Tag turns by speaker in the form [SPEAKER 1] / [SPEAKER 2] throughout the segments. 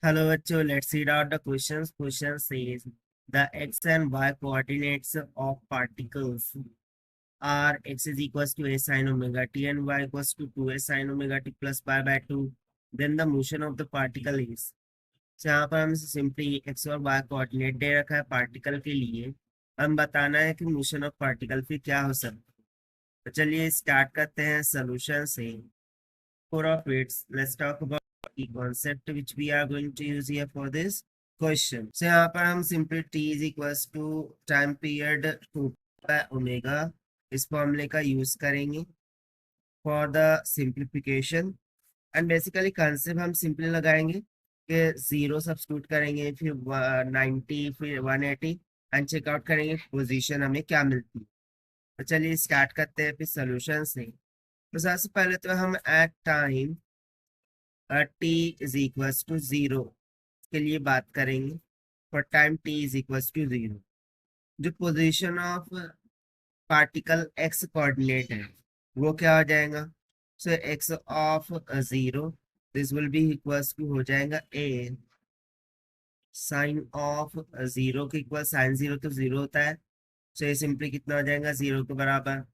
[SPEAKER 1] Hello, bachcho. Let's read out the questions. Question says the x and y coordinates of particles are x is equals to a sin omega t and y equals to 2a sin omega t plus pi by 2. Then the motion of the particle is. So यहाँ पर हम simply x और y coordinate दे रखा है particle के लिए। हम बताना है कि मोशन ऑफ पार्टिकल फिर क्या हो सकता है। तो चलिए स्टार्ट करते हैं सोल्यूशन से। For of its, let's talk about the concept which we are going to use here for this question. So यहाँ पर हम simply t is equals to time period 2 by omega इस फॉर्मूले का यूज करेंगे for the simplification and basically concept हम simply लगाएंगे कि जीरो सब्स्टिट्यूट करेंगे फिर 90 फिर 180 एंड चेकआउट करेंगे पोजीशन हमें क्या मिलती है। तो चलिए स्टार्ट करते हैं फिर सोल्यूशन से। तो सबसे पहले तो हम at time t is equals to 0 के लिए बात करेंगे for time t is equals to 0। जो position of particle x coordinate है वो क्या हो जाएगा। So x of 0 this will be equals to हो जाएगा a साइन ऑफ 0 के इक्वल साइन 0 तो 0 होता है। सो ये सिंपली कितना हो जाएगा 0 के बराबर।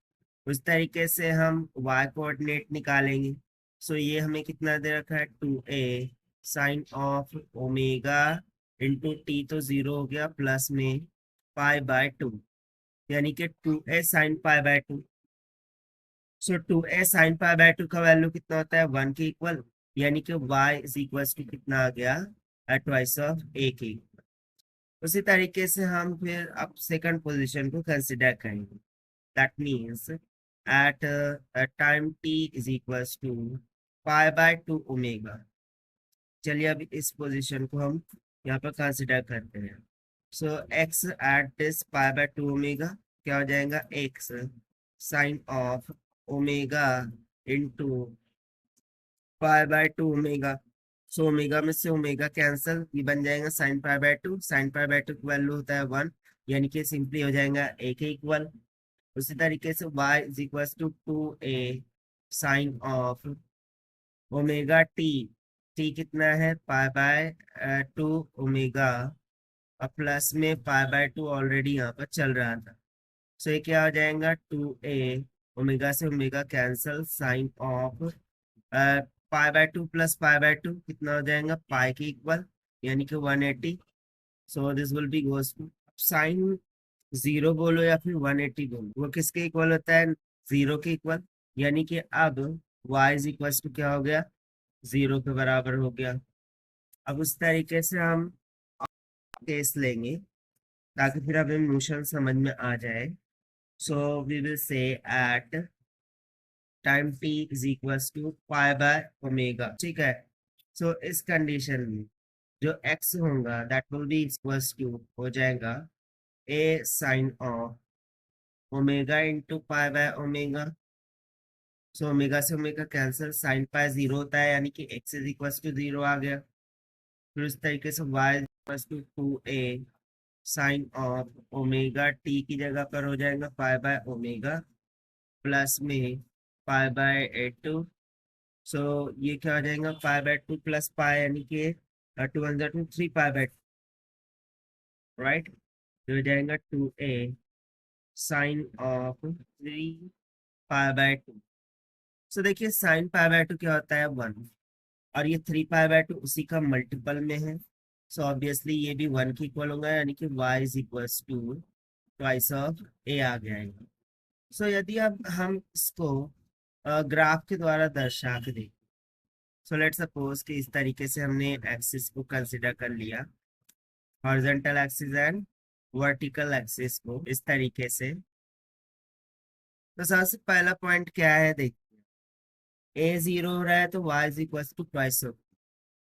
[SPEAKER 1] उस तरीके से हम y कोऑर्डिनेट निकालेंगे। सो ये हमें कितना दे रखा है 2a sine of omega into t तो 0 हो गया प्लस में पाई बाय 2 यानी कि 2a sign pi by 2। So 2a sign pi by 2 का वैल्यू कितना होता है 1 के इक्वल यानी कि y इज इक्वल टू कितना आ गया ट्वाइस ऑफ a के। उसी तरीके से हम फिर अब सेकंड पोजीशन को कंसिडर करेंगे। That means at time t is equals to pi by 2 omega. चलिए अब इस पोजीशन को हम यहाँ पर कंसिडर करते हैं। So x at this pi by 2 omega क्या हो जाएगा x sine of omega into pi by 2 omega. So omega में से ओमेगा कैंसल ये बन जाएगा sine pi by 2। Sine pi by 2 की वैल्यू होता है 1 यानी कि सिंपली हो जाएगा a के इक्वल। उसी तरीके से y is equal to 2a sine of omega t कितना है पाई बाय 2 ओमेगा और प्लस में पाई बाय 2 ऑलरेडी यहाँ पर चल रहा था। सो ये क्या हो जाएगा 2a ओमेगा से omega cancel sine of pi by 2 plus pi by 2 कितना हो जाएगा पाई के इक्वल यानी कि 180। So this will be goes to sine 0 बोलो या फिर 180 बोलो वो किसके इक्वल होता है 0 के इक्वल यानी कि अब y इज इक्वल टू क्या हो गया 0 के बराबर हो गया। अब उस तरीके से हम केस लेंगे ताकि फिर हमें मोशन समझ में आ जाए। So we will say at time t is equal to pi by omega. ठीक है। सो इस कंडीशन में जो x होगा that will be equal to हो जाएगा a sine of omega into pi by omega. So omega से omega cancel sine pi 0 होता है यानी कि x इज इक्वल टू 0 आ गया। फिर उस तरीके से y is equal to 2a sine of omega t की जगह पर हो जाएगा पाई बाय ओमेगा प्लस में पाई बाय 2। सो ये क्या हो जाएगा पाई बाय 2 प्लस पाई यानी कि 2 वन जा 2 3 पाई बाय 2 राइट। तो हो जाएगा 2a sine of 3 pi by 2। So देखिए साइन पाई बाय 2 क्या होता है 1 और ये 3 पाई बाय 2 उसी का मल्टीपल में है। सो ऑब्वियसली ये भी 1 के इक्वल होगा यानी कि y is equal to twice of a आ जाएगा। सो यदि अब हम इसको ग्राफ के द्वारा दर्शा के देखें। सो लेट सपोज कि इस तरीके से हमने एक्सिस को कंसिडर कर लिया horizontal axis and vertical axis को इस तरीके से। तो सबसे पहला पॉइंट क्या है देखिए a 0 हो रहा है तो y is equal to twice of.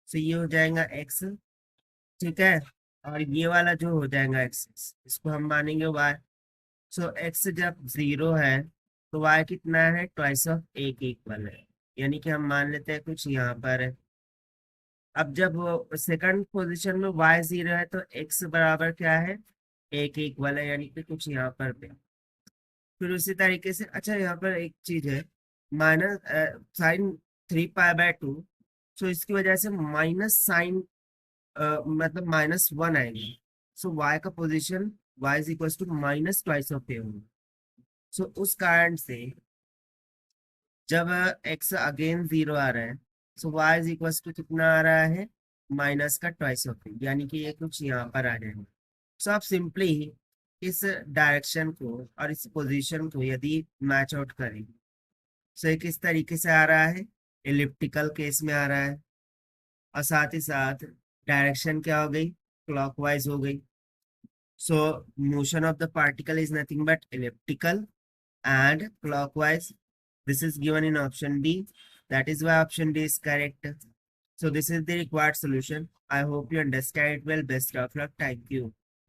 [SPEAKER 1] So ये हो जाएगा x। ठीक है। और ये वाला जो हो जाएगा एक्सिस इसको हम मानेंगे y। सो x जब 0 है तो y कितना है ट्वाइस ऑफ a के इक्वल है यानी कि हम मान लेते हैं कुछ यहाँ पर है। अब जब सेकंड पोजीशन में y 0 है तो x बराबर क्या है a के इक्वल है यानी कि कुछ यहाँ पर पे। फिर उसी तरीके से अच्छा यहाँ पर एक चीज है minus sine 3 pi by 2। So इसकी वजह से माइनस साइन मतलब -1 आएगा। सो y का position y is equal to minus twice of a होगा। सो उस कारण से जब x अगेन 0 आ रहा है, सो y इज इक्वल टू कितना आ रहा है, माइनस का ट्वाइस ऑफ ए, यानी कि ये कुछ यहाँ पर आ जाएगा। सो आप सिंपली इस डायरेक्शन को और इस पोजीशन को यदि मैच आउट करें, सो ये किस तरीके से आ रहा है, एलिप्टिकल केस में आ रहा है, और साथ ही साथ डायरेक्शन क्या हो गई, क्लॉकवाइज हो गई। सो motion of the particle is nothing but elliptical and clockwise. This is given in option D. That is why option D is correct. So this is the required solution. I hope you understand it well. Best of luck. Thank you.